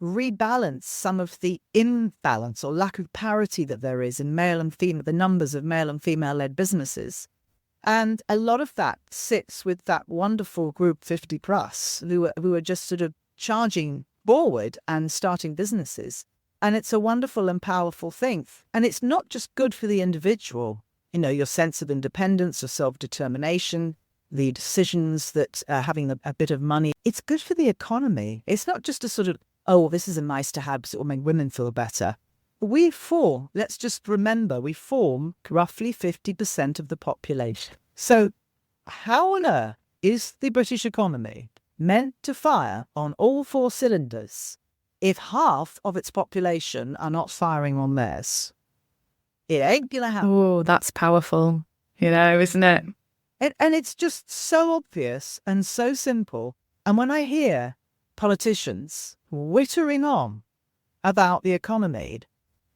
rebalance some of the imbalance or lack of parity that there is in male and female, the numbers of male and female-led businesses. And a lot of that sits with that wonderful group 50 plus who are just sort of charging forward and starting businesses. And it's a wonderful and powerful thing. And it's not just good for the individual, your sense of independence or self-determination, the decisions that having a bit of money. It's good for the economy. It's not just a sort of, this is a nice to have because it will make women feel better. Let's just remember, we form roughly 50% of the population. So how on earth is the British economy meant to fire on all four cylinders if half of its population are not firing on theirs? It ain't going to happen. Oh, that's powerful, isn't it? And it's just so obvious and so simple. And when I hear politicians wittering on about the economy,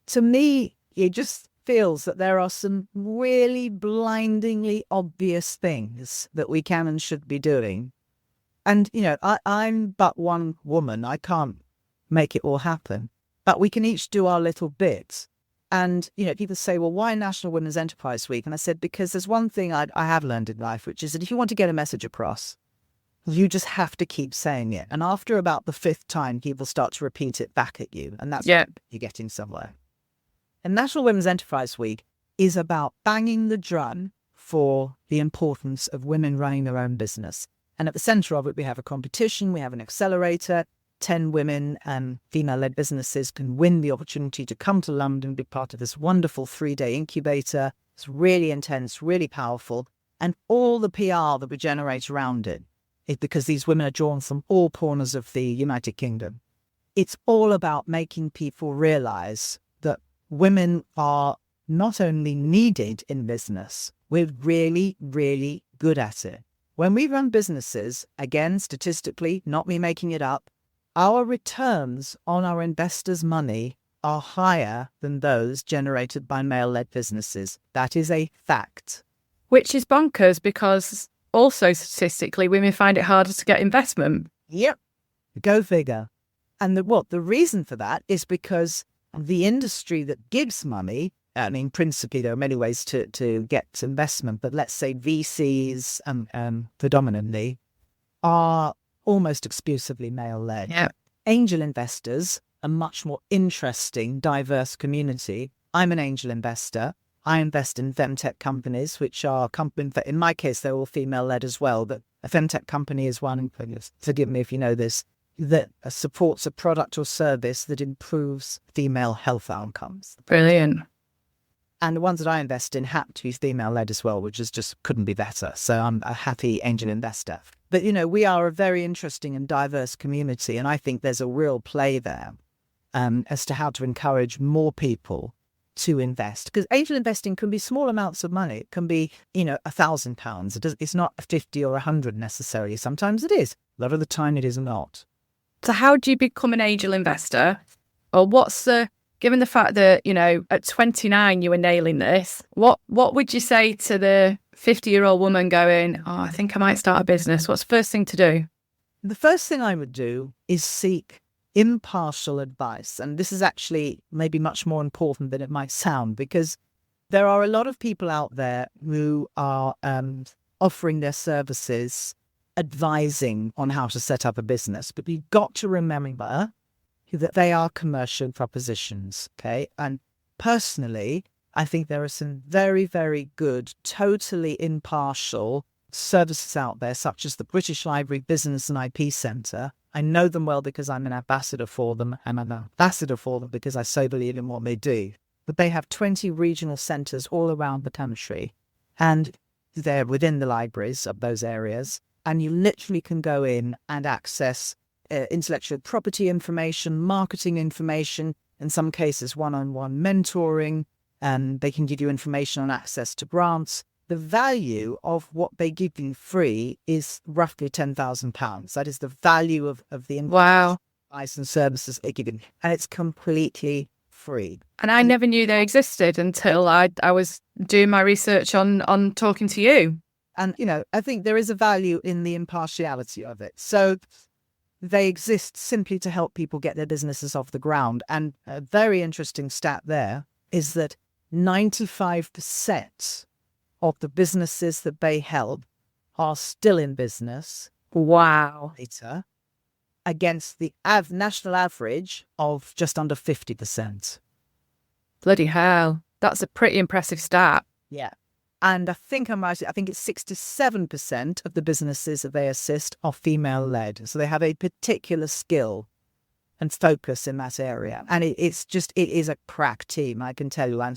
to me, it just feels that there are some really blindingly obvious things that we can and should be doing. And, I'm but one woman. I can't make it all happen. But we can each do our little bit. And, people say, well, why National Women's Enterprise Week? And I said, because there's one thing I have learned in life, which is that if you want to get a message across, you just have to keep saying it. And after about the fifth time, people start to repeat it back at you. And that's when you're getting somewhere. And National Women's Enterprise Week is about banging the drum for the importance of women running their own business. And at the centre of it, we have a competition, we have an accelerator. 10 women and female-led businesses can win the opportunity to come to London, be part of this wonderful 3-day incubator. It's really intense, really powerful. And all the PR that we generate around it is because these women are drawn from all corners of the United Kingdom. It's all about making people realise that women are not only needed in business, we're really, really good at it. When we run businesses, again, statistically, not me making it up, our returns on our investors' money are higher than those generated by male-led businesses. That is a fact. Which is bonkers because also statistically, women find it harder to get investment. Yep. Go figure. And the reason for that is because the industry that gives money, principally there are many ways to get investment, but let's say VCs predominantly are almost exclusively male-led. Yeah. Angel investors, a much more interesting, diverse community. I'm an angel investor. I invest in femtech companies, which are companies that, in my case, they're all female-led as well. But a femtech company is one, forgive me if you know this, that supports a product or service that improves female health outcomes. Brilliant. And the ones that I invest in happen to be female-led as well, which is just couldn't be better. So I'm a happy angel investor. But, we are a very interesting and diverse community. And I think there's a real play there as to how to encourage more people to invest. Because angel investing can be small amounts of money. It can be, £1,000. It's not 50 or 100 necessarily. Sometimes it is. A lot of the time it is not. So how do you become an angel investor? Or given the fact that, at 29 you were nailing this, what would you say to the 50-year-old woman going, oh, I think I might start a business? What's the first thing to do? The first thing I would do is seek impartial advice. And this is actually maybe much more important than it might sound, because there are a lot of people out there who are offering their services, advising on how to set up a business. But you've got to remember that they are commercial propositions, okay? And personally, I think there are some very, very good, totally impartial services out there, such as the British Library Business and IP Centre. I know them well because I'm an ambassador for them, and I'm an ambassador for them because I so believe in what they do. But they have 20 regional centres all around the country, and they're within the libraries of those areas, and you literally can go in and access intellectual property information, marketing information, in some cases one-on-one mentoring, and they can give you information on access to grants. The value of what they give you free is roughly £10,000. That is the value of the advice and services they give you, and it's completely free. And I never knew they existed until I was doing my research on talking to you. And, I think there is a value in the impartiality of it. So they exist simply to help people get their businesses off the ground. And a very interesting stat there is that 95% of the businesses that they help are still in business. Wow. Later, against the national average of just under 50%. Bloody hell. That's a pretty impressive stat. Yeah. And I think I'm right. I think it's 67% of the businesses that they assist are female-led. So they have a particular skill and focus in that area. And it is a crack team. I can tell you, I'm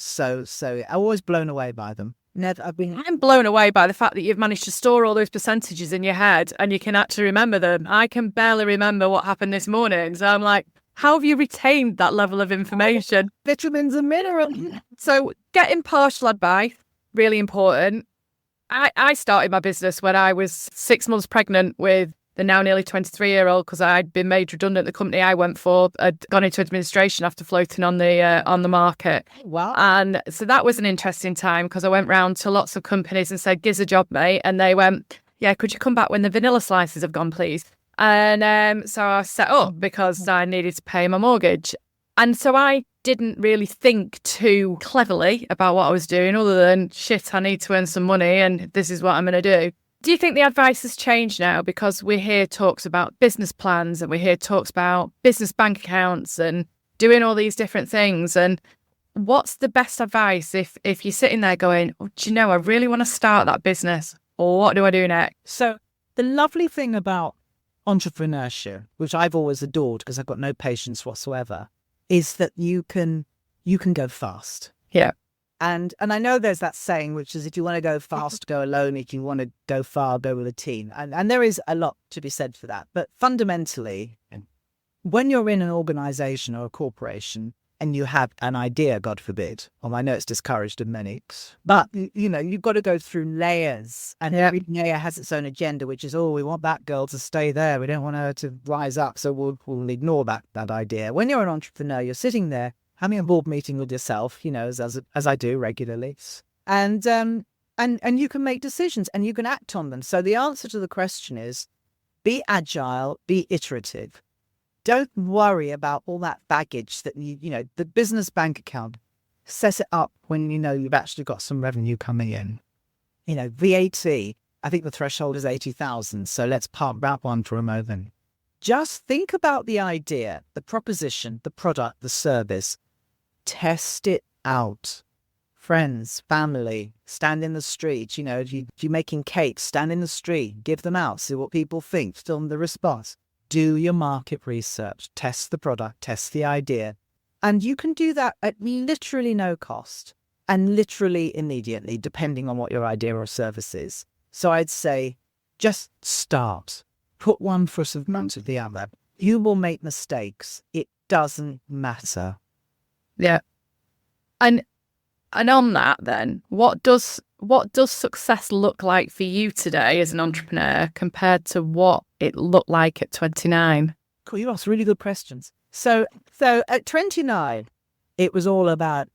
always blown away by them. I'm blown away by the fact that you've managed to store all those percentages in your head and you can actually remember them. I can barely remember what happened this morning. So I'm like, how have you retained that level of information? Vitamins and minerals. So get impartial advice, really important. I started my business when I was 6 months pregnant with the now nearly 23-year-old because I'd been made redundant. The company I went for had gone into administration after floating on the market. Wow. And so that was an interesting time because I went round to lots of companies and said, "Gives a job, mate." And they went, "Yeah, could you come back when the vanilla slices have gone, please?" And so I set up because I needed to pay my mortgage. And so I didn't really think too cleverly about what I was doing other than, shit, I need to earn some money and this is what I'm going to do. Do you think the advice has changed now? Because we hear talks about business plans and we hear talks about business bank accounts and doing all these different things. And what's the best advice if you're sitting there going, oh, do you know, I really want to start that business, or what do I do next? So the lovely thing about entrepreneurship, which I've always adored because I've got no patience whatsoever, is that you can go fast. Yeah. And I know there's that saying, which is if you want to go fast, go alone. If you want to go far, go with a team. And there is a lot to be said for that. But fundamentally, when you're in an organization or a corporation and you have an idea, God forbid, I know it's discouraged in many, but you've got to go through layers, and every layer has its own agenda, which is, we want that girl to stay there. We don't want her to rise up. So we'll ignore that idea. When you're an entrepreneur, you're sitting there having a board meeting with yourself, as I do regularly, and you can make decisions and you can act on them. So the answer to the question is, be agile, be iterative. Don't worry about all that baggage that the business bank account. Set it up when you've actually got some revenue coming in. VAT, I think the threshold is 80,000. So let's park that one for a moment. Just think about the idea, the proposition, the product, the service. Test it out. Friends, family, stand in the street. If you're making cakes, stand in the street, give them out, see what people think, film the response. Do your market research, test the product, test the idea. And you can do that at literally no cost and literally immediately, depending on what your idea or service is. So I'd say just start. Put one foot in front of the other. You will make mistakes. It doesn't matter. Yeah. And on that then, what does success look like for you today as an entrepreneur compared to what it looked like at 29? Cool, you ask really good questions. So at 29, it was all about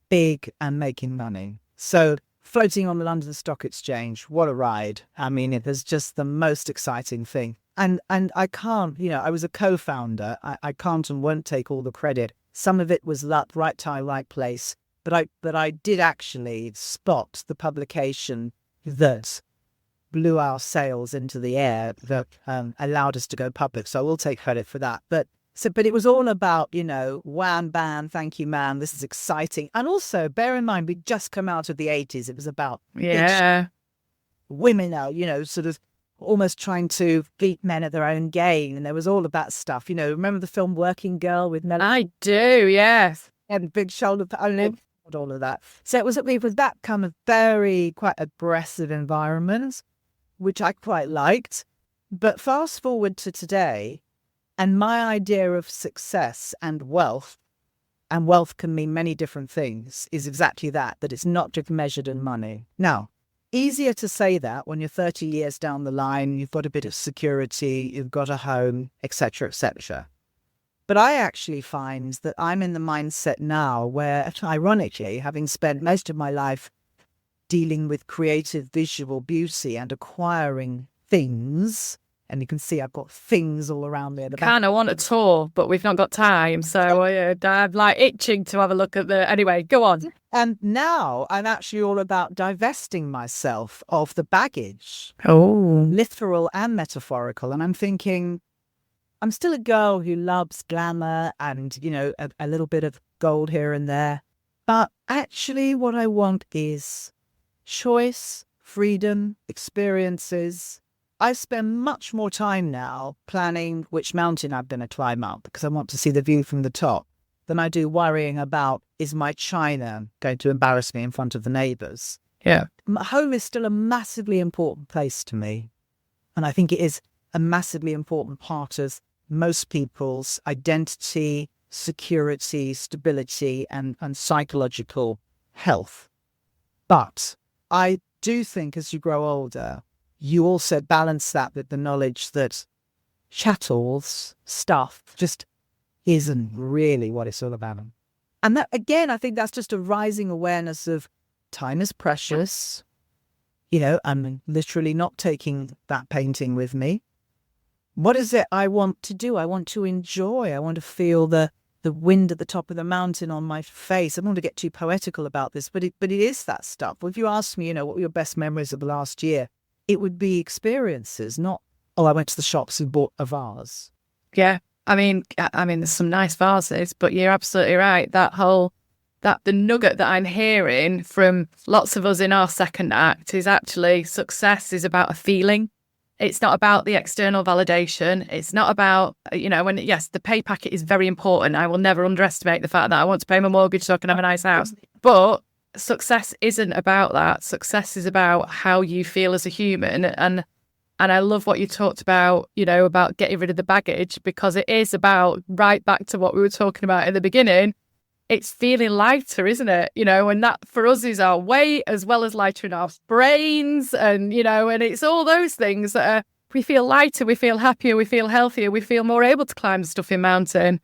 big and making money. So floating on the London Stock Exchange, what a ride. I mean, it was just the most exciting thing. And I can't, I was a co-founder. I can't and won't take all the credit. Some of it was luck, right time, right place. But I did actually spot the publication that blew our sales into the air, that allowed us to go public. So I will take credit for that. But it was all about, wham, bam, thank you, man. This is exciting. And also, bear in mind, we'd just come out of the 80s. It was about women now, sort of almost trying to beat men at their own game. And there was all of that stuff. Remember the film Working Girl with Mel? I do, yes. And big shoulder, all of that. So it was that kind of quite aggressive environment, which I quite liked. But fast forward to today, and my idea of success and wealth can mean many different things, is exactly that it's not just measured in money. Now, easier to say that when you're 30 years down the line, you've got a bit of security, you've got a home, etc., etc. But I actually find that I'm in the mindset now where, ironically, having spent most of my life dealing with creative visual beauty and acquiring things, and you can see I've got things all around me. Kind of want a tour, but we've not got time. So I'm like itching to have a look at anyway, go on. And now I'm actually all about divesting myself of the baggage. Oh. Literal and metaphorical. And I'm thinking, I'm still a girl who loves glamour and, a little bit of gold here and there. But actually what I want is choice, freedom, experiences. I spend much more time now planning which mountain I'm going to climb up because I want to see the view from the top than I do worrying about, is my china going to embarrass me in front of the neighbours? Yeah. Home is still a massively important place to me. And I think it is a massively important part of most people's identity, security, stability, and psychological health. But I do think as you grow older, you also balance that with the knowledge that chattels, stuff, just isn't really what it's all about. And that, again, I think that's just a rising awareness of time is precious. I'm literally not taking that painting with me. What is it I want to do? I want to enjoy. I want to feel the wind at the top of the mountain on my face. I don't want to get too poetical about this, but it is that stuff. Well, if you ask me, what were your best memories of the last year? It would be experiences, not, I went to the shops and bought a vase. Yeah. I mean, there's some nice vases, but you're absolutely right. The nugget that I'm hearing from lots of us in our second act is actually success is about a feeling. It's not about the external validation. It's not about, yes, the pay packet is very important. I will never underestimate the fact that I want to pay my mortgage so I can have a nice house. But success isn't about that. Success is about how you feel as a human. And I love what you talked about, about getting rid of the baggage, because it is about, right back to what we were talking about in the beginning, it's feeling lighter, isn't it? And that for us is our weight as well as lighter in our brains. And, and it's all those things that we feel lighter, we feel happier, we feel healthier, we feel more able to climb the stuffy mountain.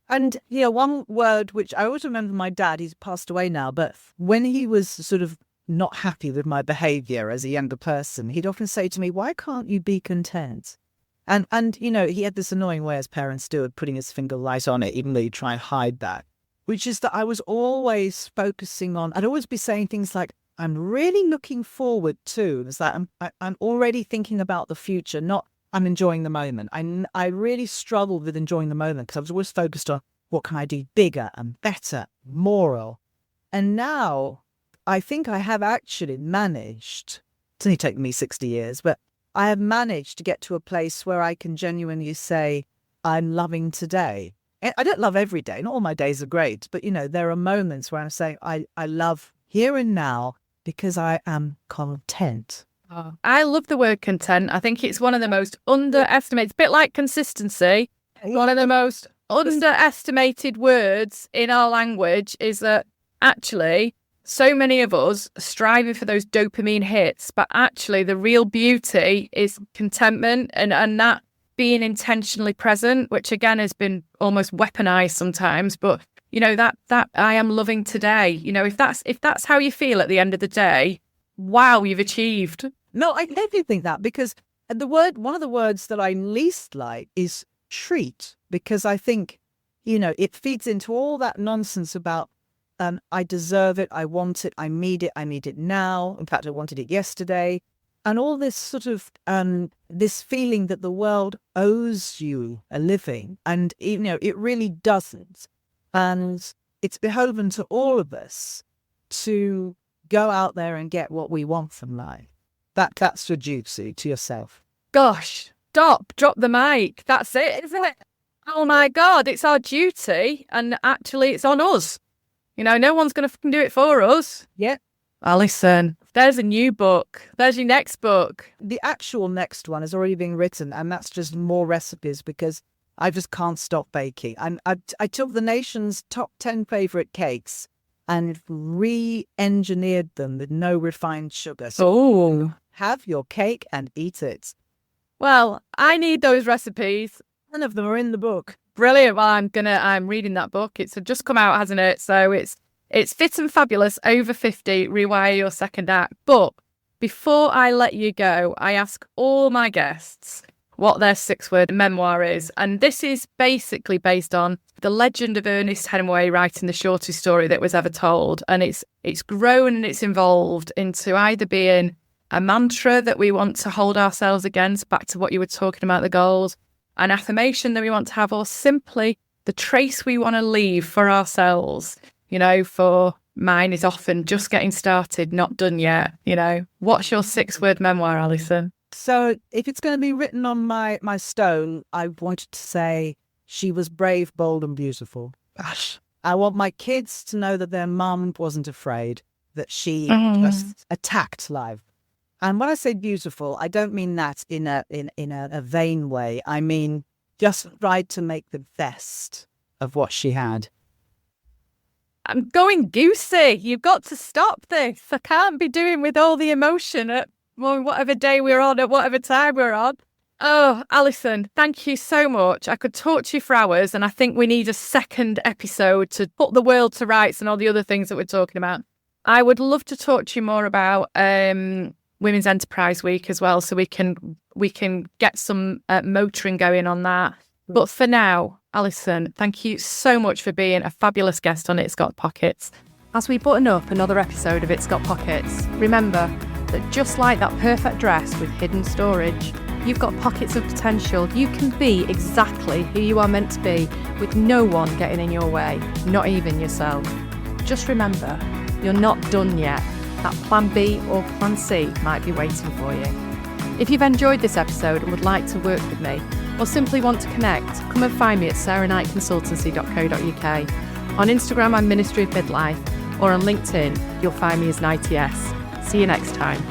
And, one word which I always remember my dad, he's passed away now, but when he was sort of not happy with my behaviour as a younger person, he'd often say to me, why can't you be content? And he had this annoying way, as parents do, of putting his finger right on it, even though you try and hide that, which is that I was always focusing on, I'd always be saying things like, I'm really looking forward to, it's like I'm already thinking about the future, not I'm enjoying the moment. I really struggled with enjoying the moment because I was always focused on what can I do bigger and better, more. And now I think I have actually managed, it's only taken me 60 years, but I have managed to get to a place where I can genuinely say, I'm loving today. And I don't love every day. Not all my days are great, but there are moments where I'm saying, I love here and now because I am content. Oh, I love the word content. I think it's one of the most underestimated, it's a bit like consistency. One of the most underestimated words in our language is that actually so many of us are striving for those dopamine hits, but actually the real beauty is contentment and that being intentionally present, which again has been almost weaponized sometimes. But that I am loving today. If that's how you feel at the end of the day, wow, you've achieved. No, I definitely think that, because one of the words that I least like is treat, because I think, it feeds into all that nonsense about I deserve it, I want it, I need it now. In fact, I wanted it yesterday. And all this sort of this feeling that the world owes you a living, and it really doesn't. And it's beholden to all of us to go out there and get what we want from life. That's your duty to yourself. Gosh, drop the mic. That's it, isn't it? Oh my God, it's our duty, and actually it's on us. No one's going to fucking do it for us. Yeah. Alison, there's a new book. There's your next book. The actual next one is already being written, and that's just more recipes because I just can't stop baking. And I took the nation's top 10 favorite cakes and re-engineered them with no refined sugar. So have your cake and eat it. Well, I need those recipes. None of them are in the book. Brilliant. Well, I'm reading that book. It's just come out, hasn't it? So it's Fit and Fabulous, Over 50, Rewire Your Second Act. But before I let you go, I ask all my guests what their 6-word memoir is. And this is basically based on the legend of Ernest Hemingway writing the shortest story that was ever told. And it's grown and it's evolved into either being a mantra that we want to hold ourselves against, back to what you were talking about, the goals, an affirmation that we want to have, or simply the trace we want to leave for ourselves. For mine is often just getting started, not done yet. What's your 6-word memoir, Alison? So if it's going to be written on my stone, I wanted to say she was brave, bold and beautiful. Gosh. I want my kids to know that their mum wasn't afraid, that she just attacked life. And when I say beautiful, I don't mean that in a vain way. I mean just tried to make the best of what she had. I'm going goosey. You've got to stop this. I can't be doing with all the emotion at whatever day we're on, at whatever time we're on. Oh, Alison, thank you so much. I could talk to you for hours, and I think we need a second episode to put the world to rights and all the other things that we're talking about. I would love to talk to you more about Women's Enterprise Week as well, so we can get some motoring going on that. But for now, Alison, thank you so much for being a fabulous guest on It's Got Pockets. As we button up another episode of It's Got Pockets, remember that just like that perfect dress with hidden storage, you've got pockets of potential. You can be exactly who you are meant to be with no one getting in your way, not even yourself. Just remember, you're not done yet. That plan B or plan C might be waiting for you. If you've enjoyed this episode and would like to work with me, or simply want to connect, come and find me at sarahknightconsultancy.co.uk. On Instagram, I'm Ministry of Midlife, or on LinkedIn, you'll find me as Nighty S. See you next time.